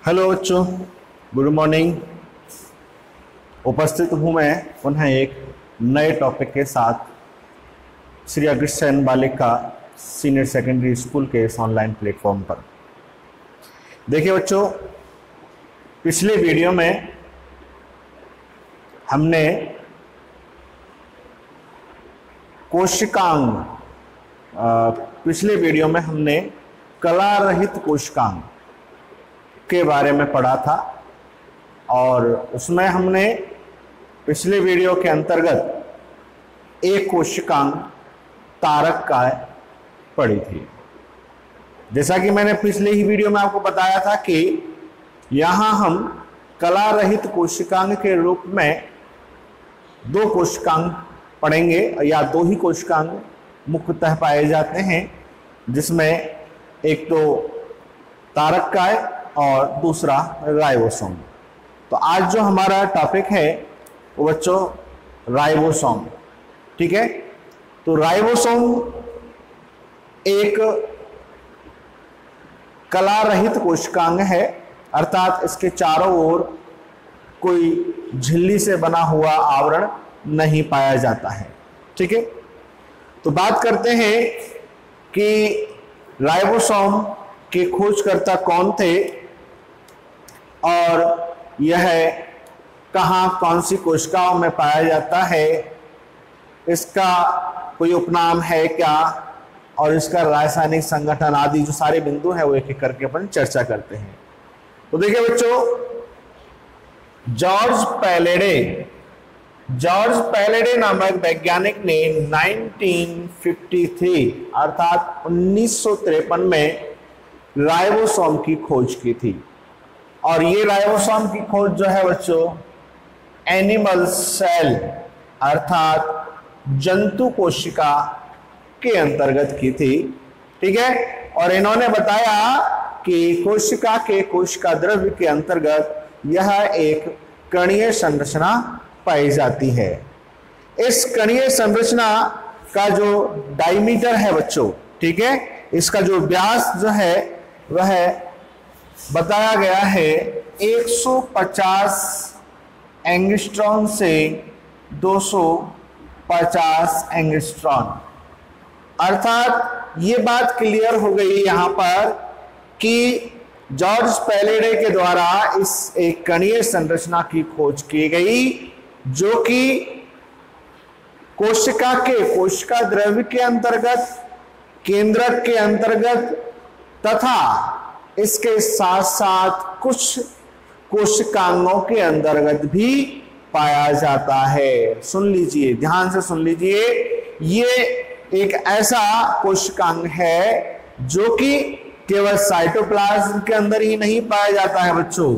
Hello बच्चों, good morning. उपस्थित हूँ मैं पुनः एक नए टॉपिक के साथ श्री अग्रसेन बालिका सीनियर सेकेंडरी स्कूल के इस ऑनलाइन प्लेटफॉर्म पर। देखिए बच्चों, पिछले वीडियो में हमने कोशिकांग कला रहित कोशिकांग के बारे में पढ़ा था और उसमें हमने पिछले वीडियो के अंतर्गत एक कोशिकांग तारक काय पढ़ी थी। जैसा कि मैंने पिछले ही वीडियो में आपको बताया था कि यहाँ हम कला रहित कोशिकांग के रूप में दो कोशिकांग पढ़ेंगे या दो ही कोशिकांग मुख्यतः पाए जाते हैं, जिसमें एक तो तारक काय और दूसरा राइबोसोम। तो आज जो हमारा टॉपिक है वो बच्चों राइबोसोम, ठीक है। तो राइबोसोम एक कला रहित कोशिकांग है, अर्थात इसके चारों ओर कोई झिल्ली से बना हुआ आवरण नहीं पाया जाता है, ठीक है। तो बात करते हैं कि राइबोसोम के खोजकर्ता कौन थे और यह कहाँ कौन सी कोशिकाओं में पाया जाता है, इसका कोई उपनाम है क्या, और इसका रासायनिक संगठन आदि जो सारे बिंदु हैं वो एक एक करके अपन चर्चा करते हैं। तो देखिए बच्चों, जॉर्ज पैलेडे नामक वैज्ञानिक ने 1953 अर्थात 1953 में राइबोसोम की खोज की थी। और ये राइबोसोम की खोज जो है बच्चों एनिमल सेल अर्थात जंतु कोशिका के अंतर्गत की थी, ठीक है। और इन्होंने बताया कि कोशिका के कोशिका द्रव्य के अंतर्गत यह एक कणीय संरचना पाई जाती है। इस कणीय संरचना का जो डायमीटर है बच्चों, ठीक है, इसका जो व्यास जो है वह बताया गया है 150 एंगस्ट्रॉन से 250 एंगस्ट्रॉन। अर्थात ये बात क्लियर हो गई यहाँ पर कि जॉर्ज पैलेडे के द्वारा इस एक कणीय संरचना की खोज की गई जो कि कोशिका द्रव्य के अंतर्गत, केंद्रक के अंतर्गत तथा इसके साथ साथ कुछ कोशिकांगों के अंतर्गत भी पाया जाता है। सुन लीजिए, ध्यान से सुन लीजिए, ये एक ऐसा कोशिकांग है जो कि केवल साइटोप्लाज्म के अंदर ही नहीं पाया जाता है बच्चों,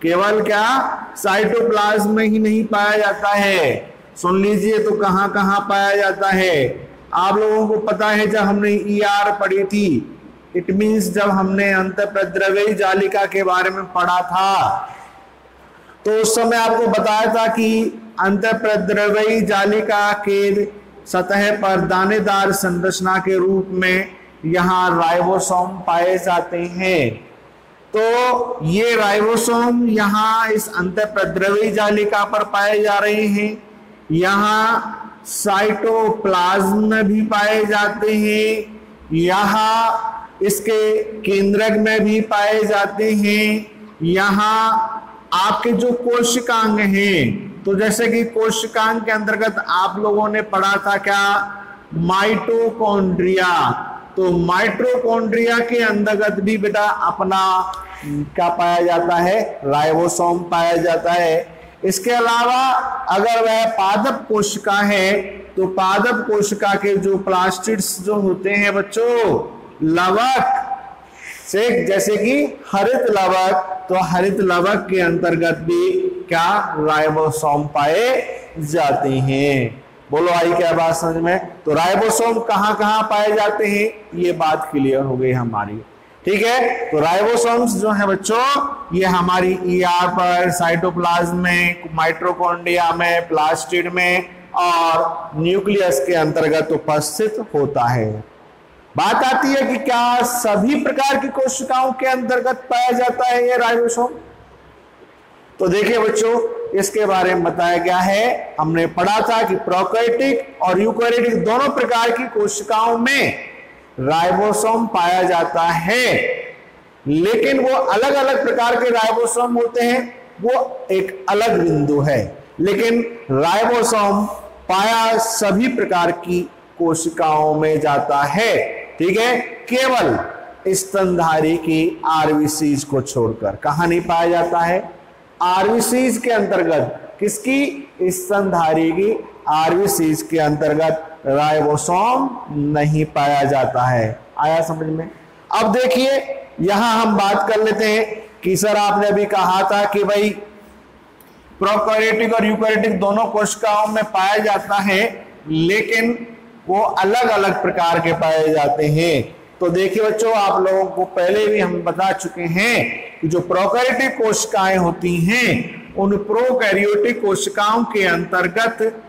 केवल क्या साइटोप्लाज्म में ही नहीं पाया जाता है। सुन लीजिए, तो कहां कहां पाया जाता है आप लोगों को पता है। जब हमने ईआर पढ़ी थी, इट मीन्स जब हमने अंतःप्रद्रव्यी जालिका के बारे में पढ़ा था, तो उस समय आपको बताया था कि अंतःप्रद्रव्यी जालिका के सतह पर दानेदार संरचना के रूप में यहाँ राइबोसोम पाए जाते हैं। तो ये राइबोसोम यहाँ इस अंतःप्रद्रव्यी जालिका पर पाए जा रहे हैं, यहाँ साइटोप्लाज्म में भी पाए जाते हैं, यहाँ इसके केंद्रक में भी पाए जाते हैं, यहाँ आपके जो कोशिकांग हैं, तो जैसे कि कोशिकांग के अंतर्गत आप लोगों ने पढ़ा था क्या, माइटोकॉन्ड्रिया। तो माइटोकॉन्ड्रिया के अंतर्गत भी बेटा अपना क्या पाया जाता है, राइबोसोम पाया जाता है। इसके अलावा अगर वह पादप कोशिका है तो पादप कोशिका के जो प्लास्टिड्स जो होते हैं बच्चों, लवक से, जैसे कि हरित लवक, तो हरित लवक के अंतर्गत भी क्या राइबोसोम पाए जाते हैं। बोलो आई क्या बात समझ में। तो राइबोसोम कहां कहां पाए जाते हैं, ये बात क्लियर हो गई हमारी, ठीक है। तो राइबोसोम्स जो है बच्चों, ये हमारी ईआर पर, साइटोप्लाज्म में, माइटोकॉन्ड्रिया में, प्लास्टिड में और न्यूक्लियस के अंतर्गत उपस्थित होता है। बात आती है कि क्या सभी प्रकार की कोशिकाओं के अंतर्गत पाया जाता है ये राइबोसोम। तो देखिए बच्चों, इसके बारे में बताया गया है, हमने पढ़ा था कि प्रोकैरियोटिक और यूकैरियोटिक दोनों प्रकार की कोशिकाओं में राइबोसोम पाया जाता है, लेकिन वो अलग अलग प्रकार के राइबोसोम होते हैं, वो एक अलग बिंदु है। लेकिन राइबोसोम पाया सभी प्रकार की कोशिकाओं में जाता है, ठीक है, केवल स्तनधारी की आरबीसीज को छोड़कर। कहां नहीं पाया जाता है? आरबीसीज के अंतर्गत। किसकी? स्तनधारी की आरबीसीज के अंतर्गत राइबोसोम नहीं पाया जाता है। आया समझ में? अब देखिए यहां हम बात कर लेते हैं कि सर आपने अभी कहा था कि भाई प्रोकैरियोटिक और यूकैरियोटिक दोनों कोशिकाओं में पाया जाता है, लेकिन वो अलग अलग प्रकार के पाए जाते हैं। तो देखिए बच्चों, आप लोगों को पहले भी हम बता चुके हैं कि जो प्रोकैरियोटिक कोशिकाएं होती हैं, उन प्रोकैरियोटिक कोशिकाओं के अंतर्गत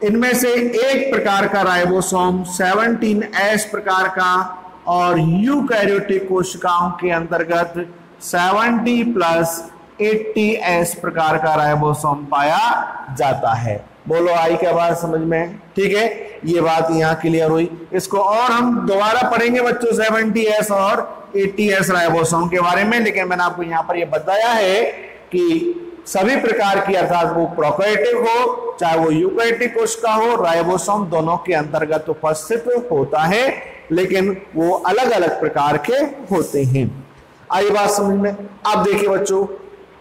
इनमें से एक प्रकार का राइबोसोम 17S प्रकार का, और यूकैरियोटिक कोशिकाओं के अंतर्गत 70+80S प्रकार का राइबोसोम पाया जाता है। बोलो आई क्या बात समझ में? ठीक है, ये बात यहाँ क्लियर हुई। इसको और हम दोबारा पढ़ेंगे बच्चों 70S और 80S राइबोसोम के बारे में, लेकिन मैंने आपको यहाँ पर ये बताया है कि सभी प्रकार की, अर्थात वो प्रोकैरियोटिक हो चाहे वो यूकैरियोटिक कोशिका हो, राइबोसोम दोनों के अंतर्गत उपस्थित होता है, लेकिन वो अलग अलग प्रकार के होते हैं। आई बात समझ में? अब देखिए बच्चों,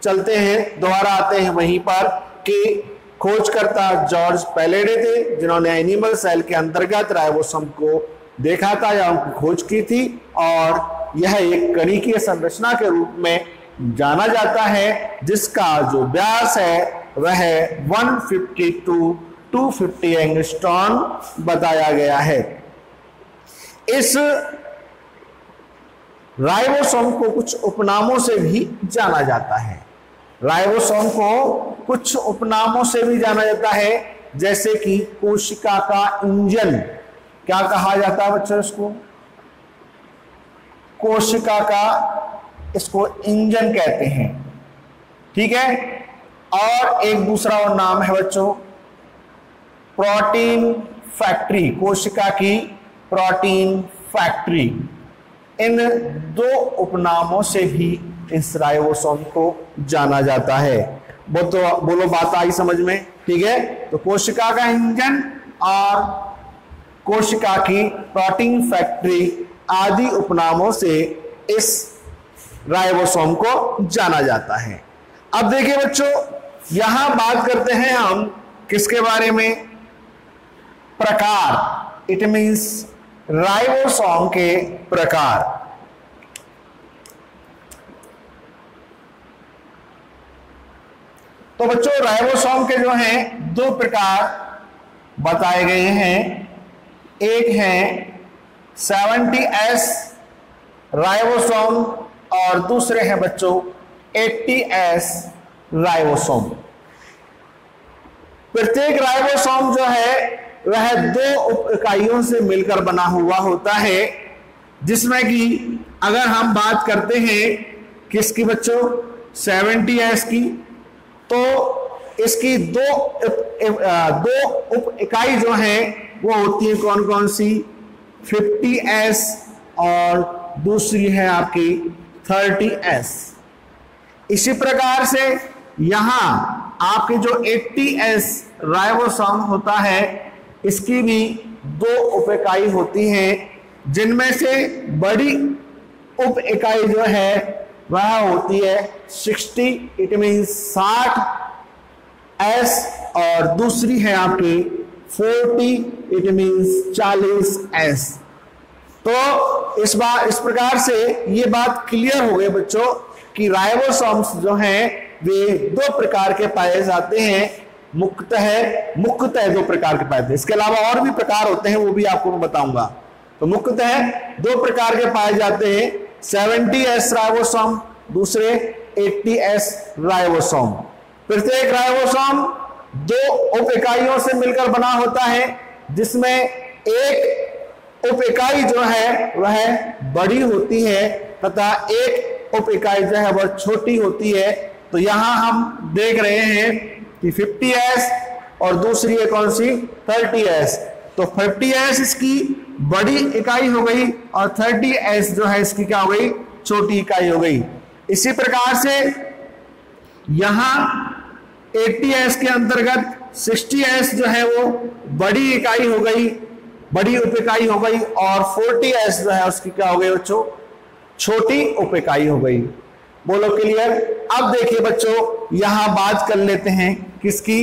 चलते हैं दोबारा आते हैं वहीं पर कि खोजकर्ता जॉर्ज पैलेडे थे, जिन्होंने एनिमल सेल के अंतर्गत राइबोसोम को देखा था या उनकी खोज की थी, और यह एक कणिकीय संरचना के रूप में जाना जाता है, जिसका जो व्यास है वह 150 to 250 एंगस्ट्रॉन बताया गया है। इस राइबोसोम को कुछ उपनामों से भी जाना जाता है। राइबोसोम को कुछ उपनामों से भी जाना जाता है, जैसे कि कोशिका का इंजन। क्या कहा जाता है बच्चों इसको? कोशिका का, इसको इंजन कहते हैं, ठीक है। और एक दूसरा और नाम है बच्चों प्रोटीन फैक्ट्री, कोशिका की प्रोटीन फैक्ट्री। इन दो उपनामों से भी इस राइबोसोम को जाना जाता है। वो तो बोलो बात आई समझ में? ठीक है, तो कोशिका का इंजन और कोशिका की प्रोटीन फैक्ट्री आदि उपनामों से इस राइबोसोम को जाना जाता है। अब देखिए बच्चों, यहां बात करते हैं हम किसके बारे में? प्रकार। इट मींस राइबोसोम के प्रकार। तो बच्चों, राइबोसोम के जो हैं दो प्रकार बताए गए हैं। एक है 70S राइबोसोम और दूसरे हैं बच्चों 80S राइबोसोम। प्रत्येक राइबोसोम जो है वह दो उप इकाइयों से मिलकर बना हुआ होता है, जिसमें कि अगर हम बात करते हैं किसकी बच्चों? 70S की, तो इसकी दो उप इकाई जो है वो होती है कौन कौन सी? 50S और दूसरी है आपकी 30S। इसी प्रकार से यहां आपके जो 80S राइबोसोम होता है, इसकी भी दो उप इकाई होती हैं, जिनमें से बड़ी उप इकाई जो है वह होती है 60, इट मीन 60S, और दूसरी है आपकी 40, इट मीन्स 40S। तो इस प्रकार से ये बात क्लियर हो गई बच्चों कि राइबोसोम्स जो हैं वे दो प्रकार के पाए जाते हैं। मुख्यतः दो प्रकार के पाए जाते हैं, इसके अलावा और भी प्रकार होते हैं, वो भी आपको मैं बताऊंगा। तो मुख्यतः दो प्रकार के पाए जाते हैं, 70S राइबोसोम, दूसरे 80S राइबोसोम। प्रत्येक राइबोसोम दो उप इकाइयों से मिलकर बना होता है, जिसमें एक उप इकाई जो है वह बड़ी होती है तथा एक उप इकाई जो है वह छोटी होती है। तो यहां हम देख रहे हैं कि 50s और दूसरी है कौन सी 30s। तो 50s इसकी बड़ी इकाई हो गई और 30s जो है इसकी क्या हो गई, छोटी इकाई हो गई। इसी प्रकार से यहां 80s के अंतर्गत 60s जो है वो बड़ी इकाई हो गई, बड़ी उप इकाई हो गई, और 40s जो है उसकी क्या हो गई बच्चों, छोटी उप इकाई हो गई। बोलो क्लियर। अब देखिए बच्चों यहां बात कर लेते हैं किसकी,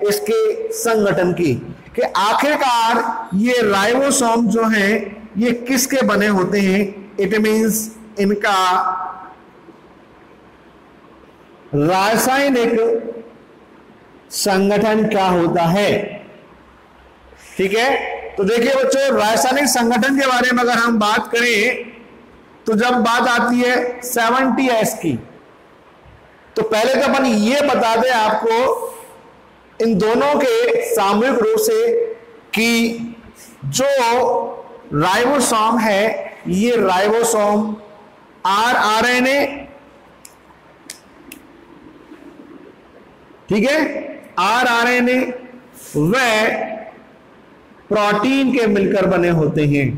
इसके संगठन की, कि आखिरकार ये राइबोसोम जो है ये किसके बने होते हैं। इट मींस इनका रासायनिक संगठन क्या होता है। ठीक है, तो देखिए बच्चों रासायनिक संगठन के बारे में अगर हम बात करें तो जब बात आती है 70s की, तो पहले तो अपन ये बता दें आपको इन दोनों के सामूहिक रूप से कि जो राइबोसोम है ये राइबोसोम आरआरएनए, ठीक है, आरआरएनए व प्रोटीन के मिलकर बने होते हैं।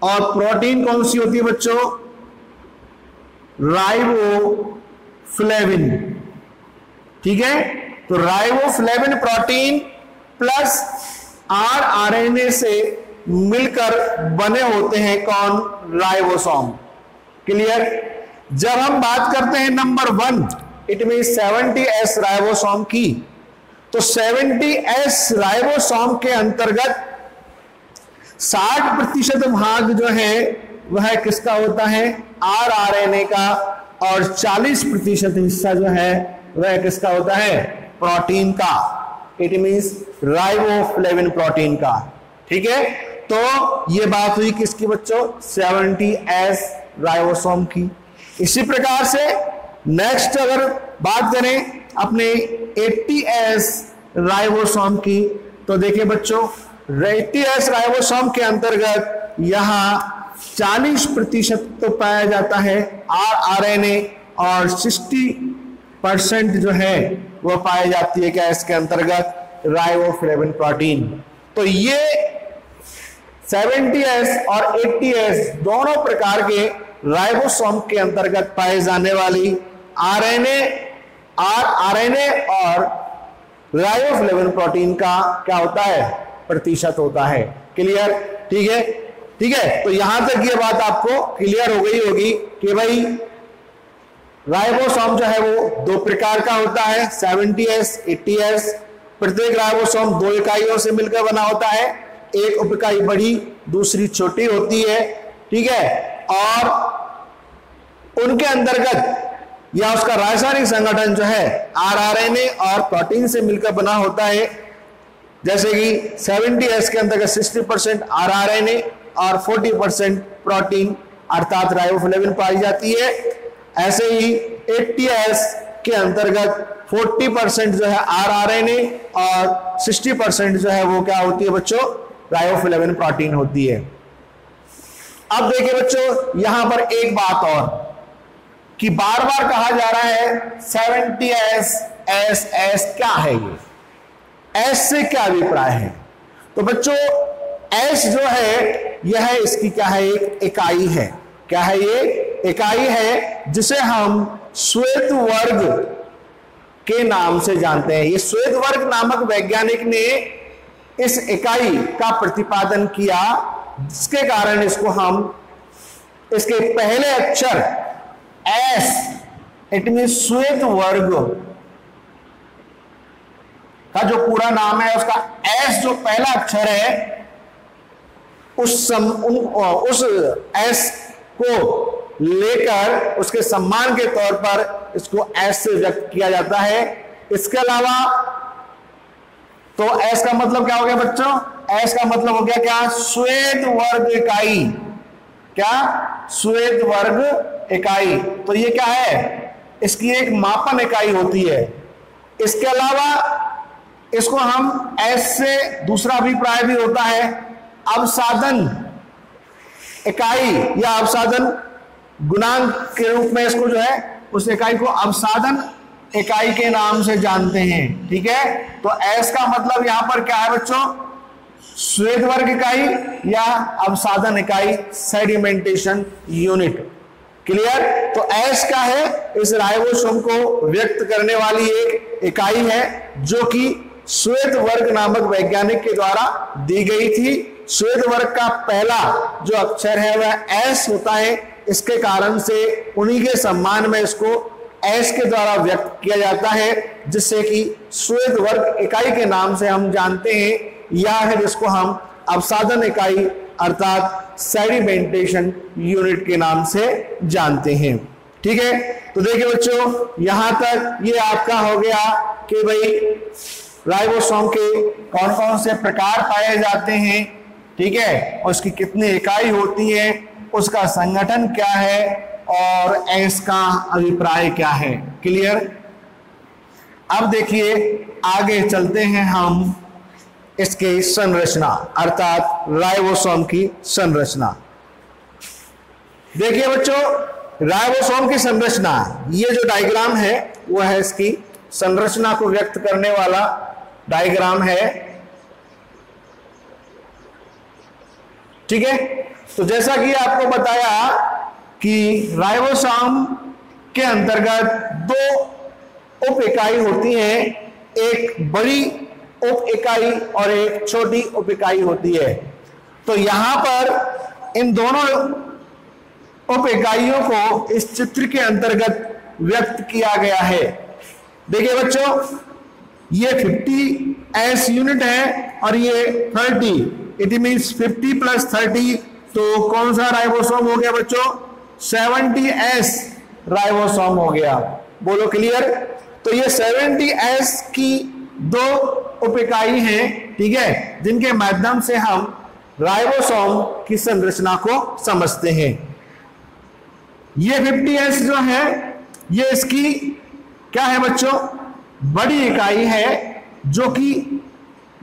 और प्रोटीन कौन सी होती है बच्चों, राइबोफ्लेविन। ठीक है, तो राइबोफ्लेविन प्रोटीन प्लस आरआरएनए से मिलकर बने होते हैं कौन, राइबोसोम। क्लियर। जब हम बात करते हैं number 1 it mean 70s ribosome की, तो 70s राइबोसोम के अंतर्गत 60% भाग जो है वह किसका होता है, आरआरएनए का, और 40% हिस्सा जो है वह किसका होता है, प्रोटीन का। इट मींस राइबोफ्लेविन प्रोटीन का। ठीक है, तो ये बात हुई किसकी बच्चों, 70s राइबोसोम की। इसी प्रकार से नेक्स्ट अगर बात करें अपने 80s राइबोसोम की, तो देखिए बच्चों 80s राइबोसोम के अंतर्गत यहां 40% तो पाया जाता है आरआरएनए और 60% जो है वो पाई जाती है क्या इसके अंतर्गत, राइबोफ्लेविन प्रोटीन। तो ये 70s और 80s दोनों प्रकार के राइबोसोम के अंतर्गत पाए जाने वाली आरआरएनए और राइबोफ्लेविन प्रोटीन का क्या होता है, प्रतिशत होता है। क्लियर। ठीक है, ठीक है, तो यहां तक ये बात आपको क्लियर हो गई होगी कि भाई राइबोसोम जो है वो दो प्रकार का होता है, 70s 80s। प्रत्येक राइबोसोम दो इकाइयों से मिलकर बना होता है, एक उप इकाई बड़ी दूसरी छोटी होती है। ठीक है, और उनके अंतर्गत या उसका रासायनिक संगठन जो है आरआरएनए और प्रोटीन से मिलकर बना होता है। जैसे कि 70s के अंतर्गत 60% आरआरएनए और 40% प्रोटीन अर्थात राइबोफ्लेविन पाई जाती है। ऐसे ही 80s के अंतर्गत 40% जो है आरआरएनए और 60% जो है वो क्या होती है बच्चों, राइबोफ्लेविन प्रोटीन होती है। अब देखिए बच्चों यहां पर एक बात और कि बार बार कहा जा रहा है 70s एस क्या है, ये एस से क्या अभिप्राय है। तो बच्चों एस जो है यह इसकी क्या है, एक इकाई है। क्या है ये, इकाई है जिसे हम श्वेत वर्ग के नाम से जानते हैं। ये श्वेत वर्ग नामक वैज्ञानिक ने इस इकाई का प्रतिपादन किया, जिसके कारण इसको हम इसके पहले अक्षर एस इट मीन श्वेत वर्ग का जो पूरा नाम है उसका एस जो पहला अक्षर है उस एस को लेकर उसके सम्मान के तौर पर इसको एस से व्यक्त किया जाता है। इसके अलावा तो एस का मतलब क्या हो गया बच्चों, एस का मतलब हो गया क्या, श्वेत वर्ग इकाई। क्या, श्वेत वर्ग इकाई। तो ये क्या है, इसकी एक मापन इकाई होती है। इसके अलावा इसको हम एस से दूसरा अभिप्राय भी होता है अवसादन इकाई या अवसादन गुणांक के रूप में इसको जो है उस इकाई को अवसादन इकाई के नाम से जानते हैं। ठीक है, तो एस का मतलब यहां पर क्या है बच्चों, श्वेत वर्ग इकाई या अवसादन इकाई, सेडिमेंटेशन यूनिट। क्लियर? तो एस का है इस राइबोसोम को व्यक्त करने वाली एक इकाई है जो कि श्वेत वर्ग नामक वैज्ञानिक के द्वारा दी गई थी। श्वेत वर्ग का पहला जो अक्षर है वह एस होता है, इसके कारण से उन्हीं के सम्मान में इसको एस के द्वारा व्यक्त किया जाता है, जिससे कि श्वेत वर्ग इकाई के नाम से हम जानते हैं, या फिर इसको हम अवसादन इकाई अर्थात सेडिमेंटेशन यूनिट के नाम से जानते हैं। ठीक है, तो देखिए बच्चों यहां तक ये आपका हो गया कि भाई राइबोसोम के कौन कौन से प्रकार पाए जाते हैं, ठीक है, और उसकी कितनी इकाई होती है, उसका संगठन क्या है और एस का अभिप्राय क्या है। क्लियर? अब देखिए आगे चलते हैं हम इसकी संरचना अर्थात राइबोसोम की संरचना। देखिए बच्चों राइबोसोम की संरचना, ये जो डायग्राम है वो है इसकी संरचना को व्यक्त करने वाला डायग्राम है। ठीक है, तो जैसा कि आपको बताया कि राइबोसोम के अंतर्गत दो उप इकाई होती हैं, एक बड़ी उप इकाई और एक छोटी उप इकाई होती है। तो यहां पर इन दोनों उप इकाइयों को इस चित्र के अंतर्गत व्यक्त किया गया है। देखिए बच्चों ये 50s यूनिट है और ये 30, इट मींस 50 + 30, तो कौन सा राइबोसोम हो गया बच्चों, 70s राइबोसोम हो गया। बोलो क्लियर? तो ये 70s की दो उप इकाई हैं, ठीक है, जिनके माध्यम से हम राइबोसोम की संरचना को समझते हैं। ये 50s जो है ये इसकी क्या है बच्चों, बड़ी इकाई है जो कि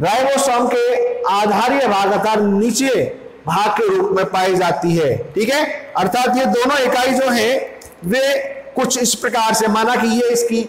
राइबोसोम के आधारीय भाग अर्थात नीचे भाग के रूप में पाई जाती है। ठीक है, अर्थात ये दोनों इकाई जो है वे कुछ इस प्रकार से, माना कि ये इसकी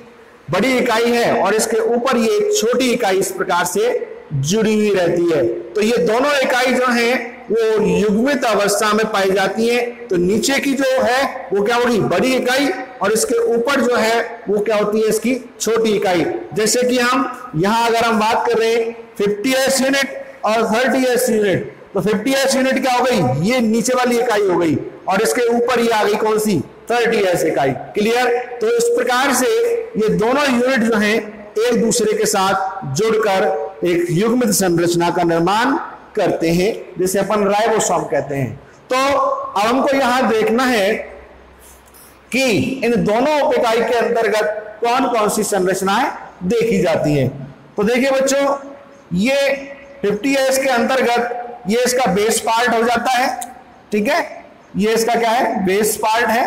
बड़ी इकाई है और इसके ऊपर ये छोटी इकाई इस प्रकार से जुड़ी हुई रहती है। तो ये दोनों इकाई जो है वो युग्मित अवस्था में पाई जाती है। तो नीचे की जो है वो क्या होगी, बड़ी इकाई, और इसके ऊपर जो है वो क्या होती है, इसकी छोटी इकाई। जैसे कि हम यहां अगर हम बात कर रहे हैं 50s यूनिट और 30s यूनिट, तो 50s यूनिट क्या हो गई, ये नीचे वाली इकाई हो गई, और इसके ऊपर ये आ गई कौन सी, 30s इकाई। क्लियर? तो इस प्रकार से ये दोनों यूनिट जो हैं एक दूसरे के साथ जुड़कर एक युग्मित संरचना का निर्माण करते हैं, जिसे अपन राइबोसोम कहते हैं। तो अब हमको यहां देखना है कि इन दोनों उप इकाई के अंतर्गत कौन कौन सी संरचनाएं देखी जाती हैं। तो देखिए बच्चों ये 50s के अंतर्गत ये इसका बेस पार्ट हो जाता है। ठीक है, ये इसका क्या है, बेस पार्ट है,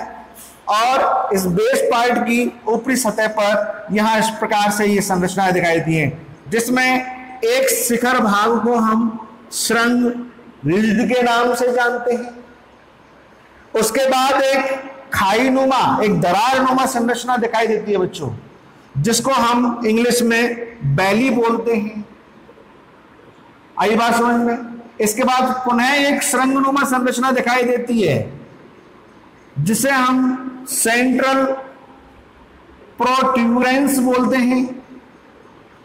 और इस बेस पार्ट की ऊपरी सतह पर यहां इस प्रकार से ये संरचनाएं दिखाई दी हैं, जिसमें एक शिखर भाग को हम श्रृंग रिजिड के नाम से जानते हैं। उसके बाद एक खाई नुमा, एक दरार नुमा संरचना दिखाई देती है बच्चों, जिसको हम इंग्लिश में बैली बोलते हैं। आई बात समझ में? इसके बाद पुनः एक श्रृंगनुमा संरचना दिखाई देती है, जिसे हम सेंट्रल प्रोट्यूबरेंस बोलते हैं।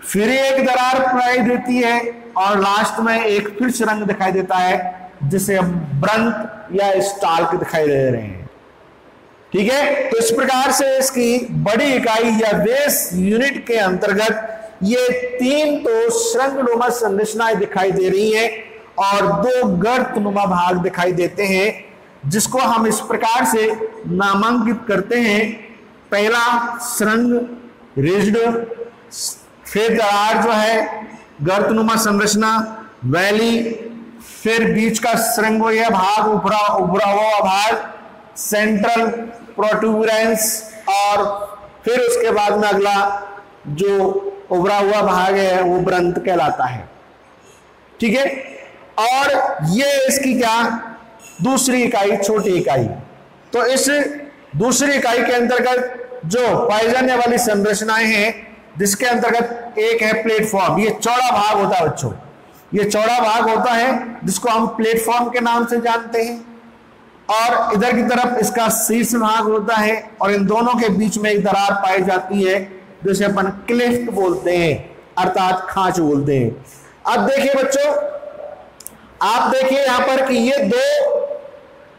फिर एक दरार दिखाई देती है और लास्ट में एक फिर सुरंग दिखाई देता है, जिसे हम ब्रंत या स्टाल्क दिखाई दे रहे हैं। ठीक है, तो इस प्रकार से इसकी बड़ी इकाई या बेस यूनिट के अंतर्गत ये 3 तो श्रृंगनुमा संरचनाएं दिखाई दे रही हैं और 2 गर्तनुमा भाग दिखाई देते हैं, जिसको हम इस प्रकार से नामांकित करते हैं। पहला श्रृंग रिज्ड, फिर दरार जो है गर्तनुमा संरचना वैली, फिर बीच का श्रृंगोय भाग उभरा हुआ भाग सेंट्रल प्रोट्यूबरेंस, और फिर उसके बाद में अगला जो उभरा हुआ भाग है वो ब्रंत कहलाता है। ठीक है, और ये इसकी क्या दूसरी इकाई, छोटी इकाई। तो इस दूसरी इकाई के अंतर्गत जो पाई जाने वाली संरचनाएं हैं, जिसके अंतर्गत एक है प्लेटफॉर्म। ये चौड़ा भाग होता है बच्चों, ये चौड़ा भाग होता है जिसको हम प्लेटफॉर्म के नाम से जानते हैं। और इधर की तरफ इसका शीर्ष भाग होता है और इन दोनों के बीच में एक दरार पाई जाती है जिसे अपन क्लिफ्ट बोलते हैं, अर्थात खांच बोलते हैं। अब देखिए बच्चों, आप देखिए यहां पर कि ये दो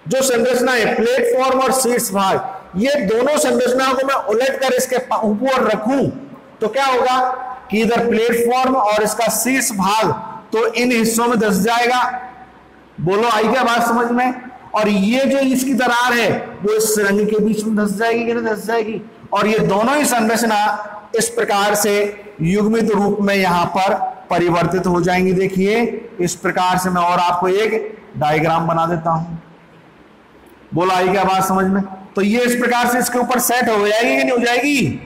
जो संरचना है, प्लेटफॉर्म और शीर्ष भाग, ये दोनों संरचनाओं को मैं उलट कर इसके ऊपर रखूं तो क्या होगा कि इधर प्लेटफॉर्म और इसका शीर्ष भाग तो इन हिस्सों में धंस जाएगा। बोलो आई क्या बात समझ में? और ये जो इसकी दरार है वो इस रंग के बीच में धंस जाएगी कि नहीं धंस जाएगी। और ये दोनों ही संरचना इस प्रकार से युग्मित रूप में यहां पर परिवर्तित हो जाएंगी। देखिए इस प्रकार से मैं और आपको एक डायग्राम बना देता हूं। बोला आई क्या बात समझ में? तो ये इस प्रकार से इसके ऊपर सेट हो जाएगी कि नहीं हो जाएगी।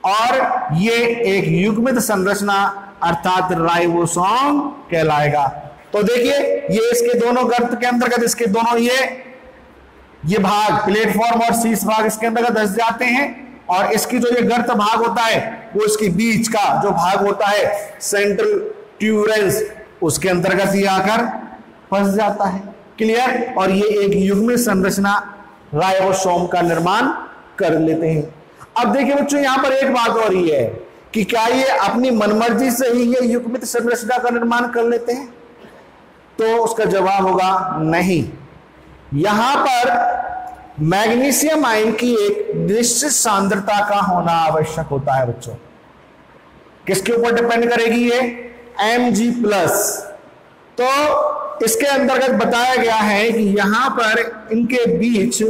और ये एक युग्मित संरचना अर्थात राइबोसोम कहलाएगा। तो देखिए ये इसके दोनों गर्त के अंतर्गत, इसके दोनों ये भाग प्लेटफॉर्म और शीर्ष भाग इसके अंतर्गत धंस जाते हैं। और इसकी जो ये गर्त भाग होता है वो इसके बीच का जो भाग होता है सेंट्रल ट्यूबरेंस, उसके अंतर्गत ये आकर फंस जाता है। क्लियर? और ये एक युग्मित संरचना राइबोसोम का निर्माण कर लेते हैं। अब देखिए बच्चों, यहां पर एक बात हो रही है कि क्या ये अपनी मनमर्जी से ही ये युग्मित संरचना का निर्माण कर लेते हैं? तो उसका जवाब होगा नहीं। यहां पर मैग्नीशियम आयन की एक निश्चित सांद्रता का होना आवश्यक होता है बच्चों। किसके ऊपर डिपेंड करेगी ये? Mg+। तो इसके अंतर्गत बताया गया है कि यहां पर इनके बीच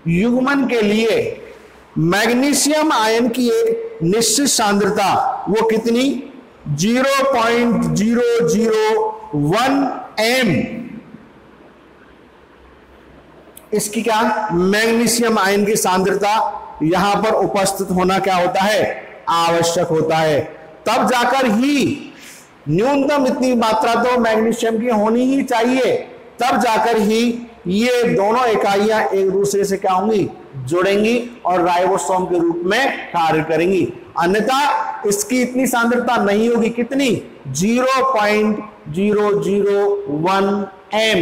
युग्मन के लिए मैग्नीशियम आयन की एक निश्चित सांद्रता, वो कितनी? 0.001 m इसकी क्या मैग्नीशियम आयन की सांद्रता यहां पर उपस्थित होना क्या होता है? आवश्यक होता है। तब जाकर ही न्यूनतम इतनी मात्रा तो मैग्नीशियम की होनी ही चाहिए, तब जाकर ही ये दोनों इकाइयां एक दूसरे से क्या होंगी? जुड़ेंगी और राइबोसोम के रूप में कार्य करेंगी। अन्यथा इसकी इतनी सांद्रता नहीं होगी। कितनी? 0.001 m।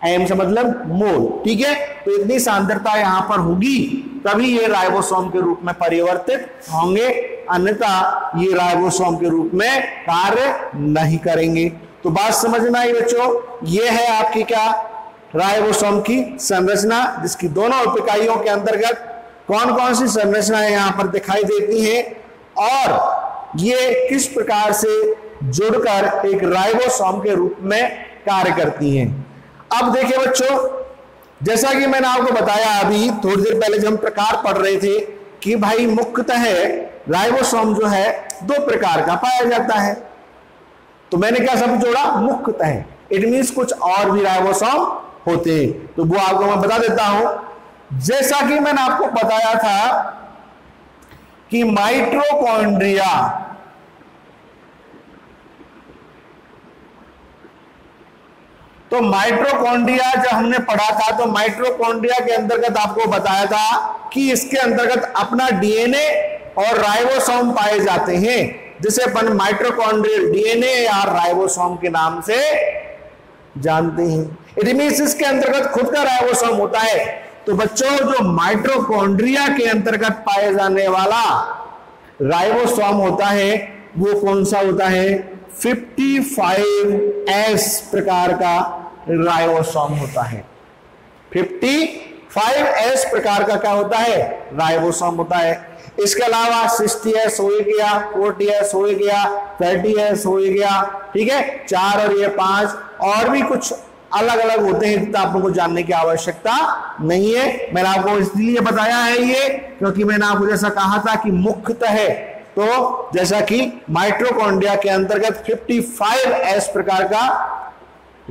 m से मतलब मोल, ठीक है? तो इतनी सांद्रता यहां पर होगी तभी ये राइबोसोम के रूप में परिवर्तित होंगे, अन्यथा ये राइबोसोम के रूप में कार्य नहीं करेंगे। तो बात समझ में आई बच्चों? ये है आपकी क्या राइबोसोम की संरचना, जिसकी दोनों इकाइयों के अंतर्गत कौन कौन सी संरचनाएं यहां पर दिखाई देती हैं और ये किस प्रकार से जुड़कर एक राइबोसोम के रूप में कार्य करती हैं। अब देखिए बच्चों, जैसा कि मैंने आपको बताया अभी थोड़ी देर पहले जब हम प्रकार पढ़ रहे थे कि भाई मुख्यतः राइबोसोम जो है दो प्रकार का पाया जाता है। तो मैंने क्या सब जोड़ा? मुख्यतः, इट मीन्स कुछ और भी राइबोसोम होते हैं। तो वो आपको मैं बता देता हूं। जैसा कि मैंने आपको बताया था कि माइटोकॉन्ड्रिया, तो माइटोकॉन्ड्रिया जब हमने पढ़ा था तो माइटोकॉन्ड्रिया के अंतर्गत आपको बताया था कि इसके अंतर्गत अपना डीएनए और राइबोसोम पाए जाते हैं, जिसे अपन माइटोकॉन्ड्रियल डीएनए या राइबोसोम के नाम से जानते हैं। इट मींस इसके अंतर्गत खुद का राइबोसोम होता है। तो बच्चों, जो माइटोकॉन्ड्रिया के अंतर्गत पाए जाने वाला राइबोसोम होता है वो कौन सा होता है? 55S प्रकार का राइबोसोम होता है। 55S प्रकार का क्या होता है? राइबोसोम होता है। इसके अलावा 60S हो गया, 40S हो गया, 30S हो गया, ठीक है? 4 और ये 5 और भी कुछ अलग अलग होते हैं, तो आप लोगों को जानने की आवश्यकता नहीं है। मैंने आपको इसलिए बताया है ये क्योंकि मैंने आपको जैसा कहा था कि मुख्यतः है, तो जैसा कि माइटोकॉन्ड्रिया के अंतर्गत 55S प्रकार का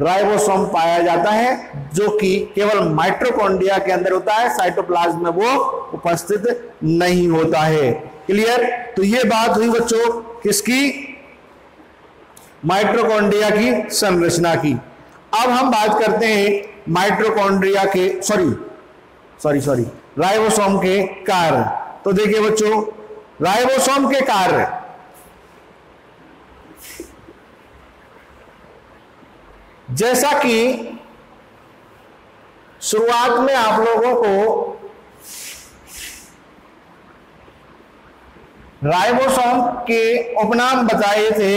राइबोसोम पाया जाता है, जो कि केवल माइटोकॉन्ड्रिया के अंदर होता है, साइटोप्लाज्म में वो उपस्थित नहीं होता है। क्लियर? तो ये बात हुई बच्चों किसकी? माइटोकॉन्ड्रिया की संरचना की। अब हम बात करते हैं माइटोकॉन्ड्रिया के सॉरी राइबोसोम के कार्य। तो देखिए बच्चों, राइबोसोम के कार्य, जैसा कि शुरुआत में आप लोगों को राइबोसोम के उपनाम बताए थे,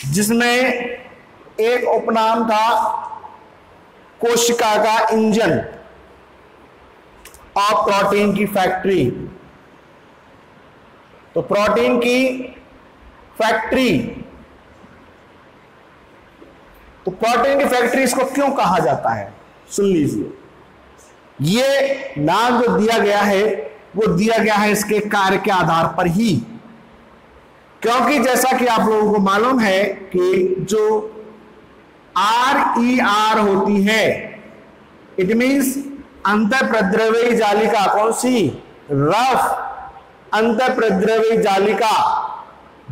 जिसमें एक उपनाम था कोशिका का इंजन और प्रोटीन की फैक्ट्री। तो प्रोटीन की फैक्ट्री, तो प्रोटीन की फैक्ट्री इसको क्यों कहा जाता है, सुन लीजिए। ये नाम जो दिया गया है वो दिया गया है इसके कार्य के आधार पर ही, क्योंकि जैसा कि आप लोगों को मालूम है कि जो RER होती है, इट मींस अंतःप्रद्रव्यी जालिका, कौन सी, रफ अंतःप्रद्रव्यी जालिका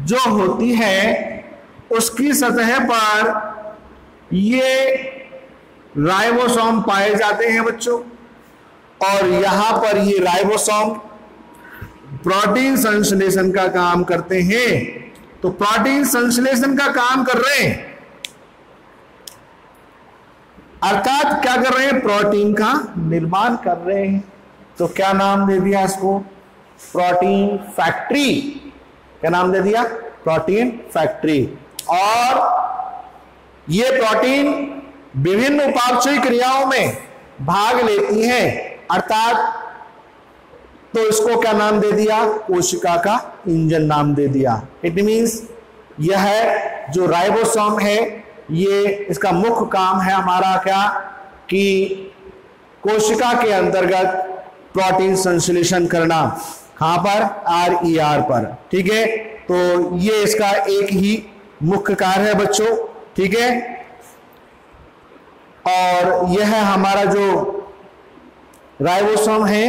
जो होती है, उसकी सतह पर ये राइबोसोम पाए जाते हैं बच्चों। और यहां पर ये राइबोसोम प्रोटीन संश्लेषण का काम करते हैं। तो प्रोटीन संश्लेषण का काम कर रहे हैं, अर्थात क्या कर रहे हैं, प्रोटीन का निर्माण कर रहे हैं। तो क्या नाम दे दिया इसको, प्रोटीन फैक्ट्री। क्या नाम दे दिया, प्रोटीन फैक्ट्री। और ये प्रोटीन विभिन्न उपापचयी क्रियाओं में भाग लेती हैं, अर्थात तो इसको क्या नाम दे दिया, कोशिका का इंजन नाम दे दिया। इट मींस यह जो राइबोसोम है, ये इसका मुख्य काम है हमारा क्या, कि कोशिका के अंतर्गत प्रोटीन संश्लेषण करना। कहां पर, RER पर, ठीक है। तो ये इसका एक ही मुख्य कार्य है बच्चों, ठीक है। और यह हमारा जो राइबोसोम है,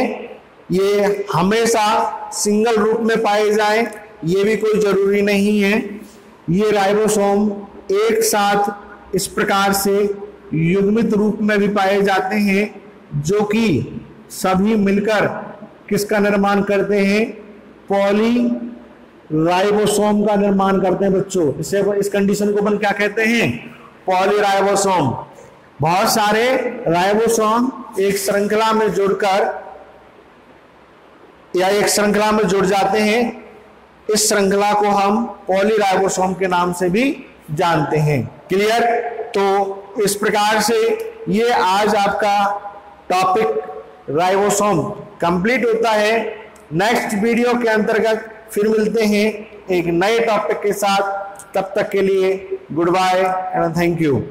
ये हमेशा सिंगल रूप में पाए जाएं, ये भी कोई जरूरी नहीं है। ये राइबोसोम एक साथ इस प्रकार से युग्मित रूप में भी पाए जाते हैं, जो कि सभी मिलकर किसका निर्माण करते हैं, पॉली राइबोसोम का निर्माण करते हैं बच्चों। इस कंडीशन को अपन क्या कहते हैं, पॉली राइबोसोम। बहुत सारे राइबोसोम एक श्रृंखला में जुड़कर या एक श्रृंखला में जुड़ जाते हैं। इस श्रृंखला को हम पॉली राइबोसोम के नाम से भी जानते हैं। क्लियर। तो इस प्रकार से ये आज आपका टॉपिक राइबोसोम कंप्लीट होता है। नेक्स्ट वीडियो के अंतर्गत फिर मिलते हैं एक नए टॉपिक के साथ। तब तक के लिए goodbye and thank you.